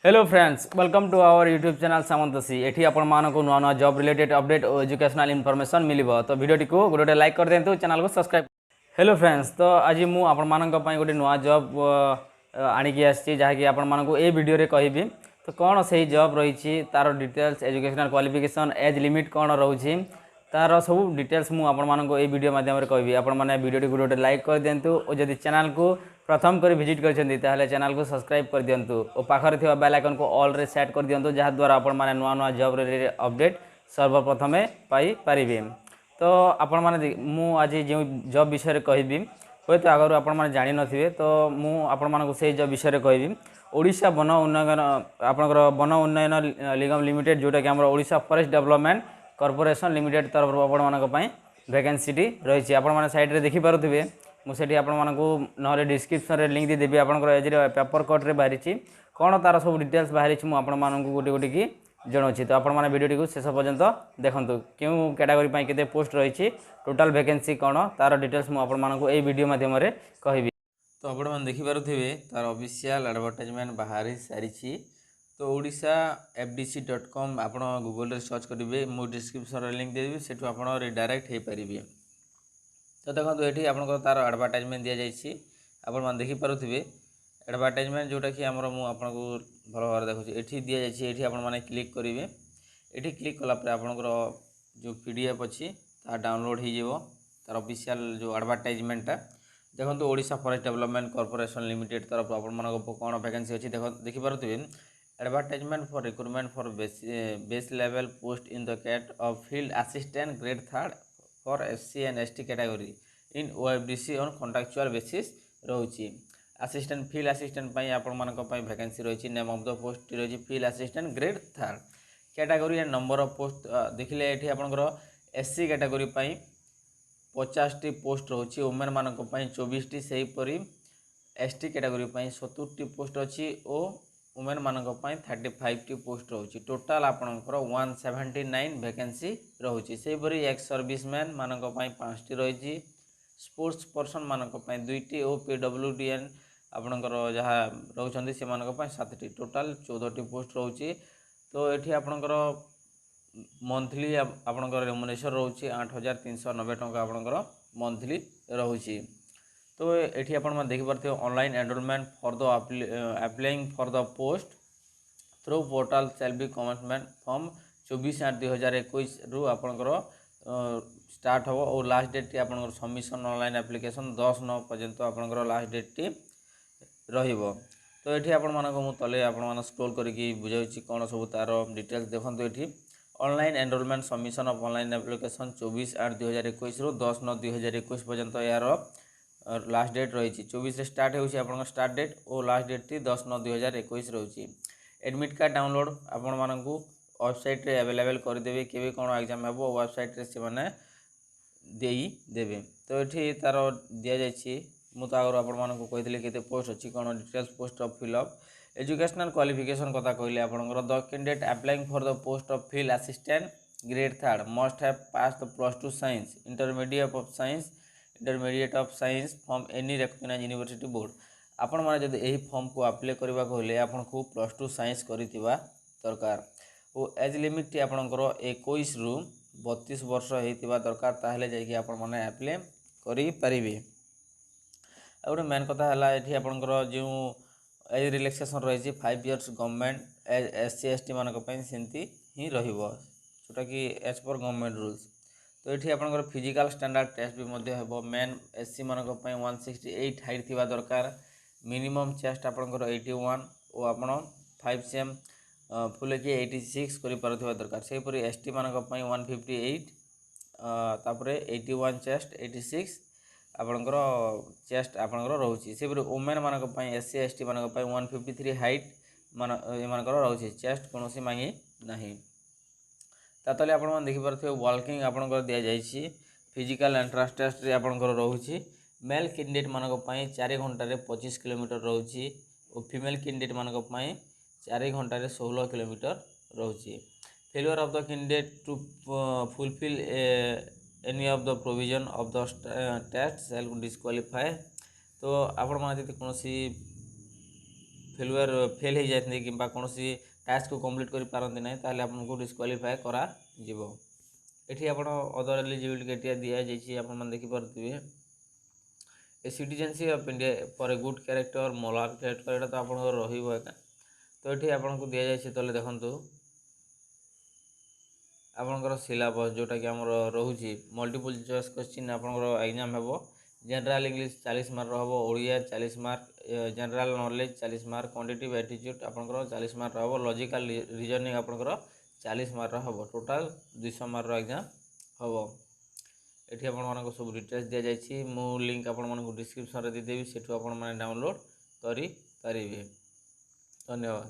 Hello friends, welcome to our YouTube channel Samantasi. एठी आपण मानको नुआ नुआ जॉब रिलेटेड अपडेट और एजुकेशनल इनफॉरमेशन मिलिबो। तो वीडियो को गोटे लाइक कर देंतु, चैनल को सब्सक्राइब। हेलो फ्रेंड्स, तो आज मु आपण मानक पई गोटे नुआ जॉब आनी की आछि जहाँकि आपण मानको ए वीडियो रे कहबी। तो कौन से जॉब रही तार details, educational qualification, age limit कौन रोचे तार सब डिटेल्स मु आपण मानको ए वीडियो माध्यम रे कहबी। आपण माने वीडियो को गोटे लाइक कर दियंतु और जदि चैनल को प्रथम कर विजिट करछन्ती ताहले चैनल को सब्सक्राइब कर दियंतु और पाखरे थिबा बेल आइकन को ऑल रे सेट कर दियंतु जहाँ द्वारा आपण माने नुआ नुआ जॉब रे अपडेट सर्वप्रथमे पाई पारिबे। तो आपण माने मु आज जो जॉब विषय रे कहबी होय तो आगर आपण माने जानि नथिबे, तो मु आपण मानको से जॉब विषय रे कहबी। ओडिशा वन उन्नयन आपनकर वन उन्नयन निगम लिमिटेड जोटा कि हमर Odisha Forest Development Corporation Limited तरफ आपण मानक पई वैकेंसी रही। आपण माने साइड रे देखि पारुथिबे। मुझे आपको ना डिस्क्रिप्शन रे लिंक देदेवी। आपंकर एज पेपर कट रे बाहरी कौन तार सब डिटेल्स बाहरी मुझे गोटे गोटे की जनावि। तो आपने वीडियो को शेष पर्यंत देखूँ क्यों कैटेगरी के पोस्ट रही, टोटाल वैकेंसी कौन तार डिटेल्स मुझे ये वीडियो माध्यम कहबी। तो आपने देखिपे तार ऑफिशियल एडवर्टाइजमेंट बाहरी सारी। तो odisha.fdc.com आप गूगल सर्च करेंगे, मुझे डिस्क्रिप्शन लिंक देदेवी, से आप रिडायरेक्ट हो पारे। तो देखो ये आपंकर तार एडवर्टाइजमेंट दि जाइए। आप देखिपे एडवर्टाइजमेंट जोटा कि आमर मुझको भल भाव देखुँ ये दि जाइए। ये आपने क्लिक करेंगे। ये क्लिक कलापर आपंकर जो PDF अच्छी डाउनलोड हो तार ऑफिशियल जो एडवर्टाइजमेंटा देखो Odisha Forest Development Corporation Limited तरफ आप कौन वैकेंसी अच्छी देखिपे। Advertisement for recruitment for base level post in the cadre of field assistant grade 3 for SC and ST category in OFDC on contractual basis रही। असिस्टेंट फील्ड असिस्टेंट आपण vacancy रही। Name of the post रही field assistant grade 3 category and number of post देखिले ये आपंकर SC category 50 post रही। Women मान 24 से हीपरी ST कैटेगरी 70 पोस्ट अच्छी और वुमेन मान 35 पोस्ट रही। टोटाल आपंकर 179 वैकेंसी रही। से हीपरी एक्स सर्विसमैन मान 5टी रही। स्पोर्ट्स पर्सन मान 2टी और PWDN आपंकर जहाँ रोचे से 7टी, टोटाल 14टी पोस्ट रही। तो ये आपंकर मंथली आपंकर रेम्युनरेशन रोचे 8,390 टंका आपंकर मंथली रही। तो ये आप देखिपे online enrolment for the applying for the post through portal shall be commencement from 24/8/2021 रु आपंकर स्टार्ट हो और लास्ट डेट आपंकर सबमिशन ऑनलाइन एप्लिकेशन 10/9 पर्यंत आपंकर लास्ट डेट टी रहिबो। तो ये आपको तले आप स्क्रोल करके बुझाऊँ कौन सब तार डिटेल्स देखो। ये online enrolment submission of online application 24/8/2021 रु 10/9/2021 पर्यंत यार लास्ट डेट रही। 24 स्टार्ट हो स्टार्ट डेट और लास्ट डेट टी 10/9/2021 रही। एडमिट कार्ड डाउनलोड आपण मानकू वेबसाइट रे अवेलेबल करदेवे। केवे कौन एग्जाम हे वेबसाइट रे से माने देवे। तो ये तार दि जाइए। मुझे आगे आपको कही के पोस्ट अच्छी कौन details post of fill up educational qualification कथा कहले आपंकर the candidate applying for the post of field assistant grade 3 must have pass the +2 science intermediate of science from any recognised university board. आपण माने जदि एही फॉर्म को अप्लाई करबा कहले आपनको +2 साइंस करितिबा दरकार और एज लिमिट आपंकर 21 रु 32 वर्ष होइतिबा दरकार। ताहले जाइए आपण माने अप्लाई करि परिबे। आ गोटे मेन कथा है ये आपंकर जो एज रिलैक्सेशन रही 5 years government age SC ST मानी सेमती ही जोटा कि एज पर गवर्नमेंट रूल्स। तो ये आपंकर फिजिकल स्टैंडर्ड टेस्ट भी हे। मेन SC मान 168 हाइट थी दरकार। मिनिमम चेस्ट आपंकर 81 और आप 5 cm फुल कि 86 कर दरकार। से हीपरी ST मान 158 तापर 81 चेस्ट 86 आपंकर चेस्ट आपंकर रोचे। से वुमेन मान SC ST मान 153 हाइट मान रोचे। चेस्ट कौन मांगी ना। तातले आप देखिपे वाकिंग आपंकर दि जाइए। फिजिकल एंट्रांस टेस्ट रे आपंकर रोचे। मेल कैंडिडेट मानक 4 घंटे 25 किलोमीटर रोचे और फीमेल कैंडिडेट मानक 4 घंटे 16 किलोमीटर रोचे। Failure of the candidate to fulfil any of the provision of the test shall disqualify. तो आपण माने कौन फेल हो जाती कि कौन टास्क को कंप्लीट कर पारती ना ताहले आपको डिस्क्वालीफाए करा जीवो। एठी आपण अदर एलिजिबिलिटी क्राइटेरिया दिया जाइए आपन देखिपे a citizenship of India for a good character moral character एटा तो आपन रहिबो एका। तो ये आपको दि जाए तले देखु आपणकर सिलेबस जोटा कि आमर रोचे मल्टीपल चॉइस क्वेश्चन आपंकर एग्जाम हे जनरल इंग्लिश 40 मार्क हम Odia 40 mark general knowledge 40 mark quantitative attitude आपंकर 40 मार्क हम लॉजिकल रीजनिंग आपंकर 40 मार्क हम टोटाल 200 मार्क एग्जाम हम। ये आप सब डिटेल्स दि जाइए मु लिंक आपको डिस्क्रिप्शन में देदेवी से डाउनलोड करें। धन्यवाद।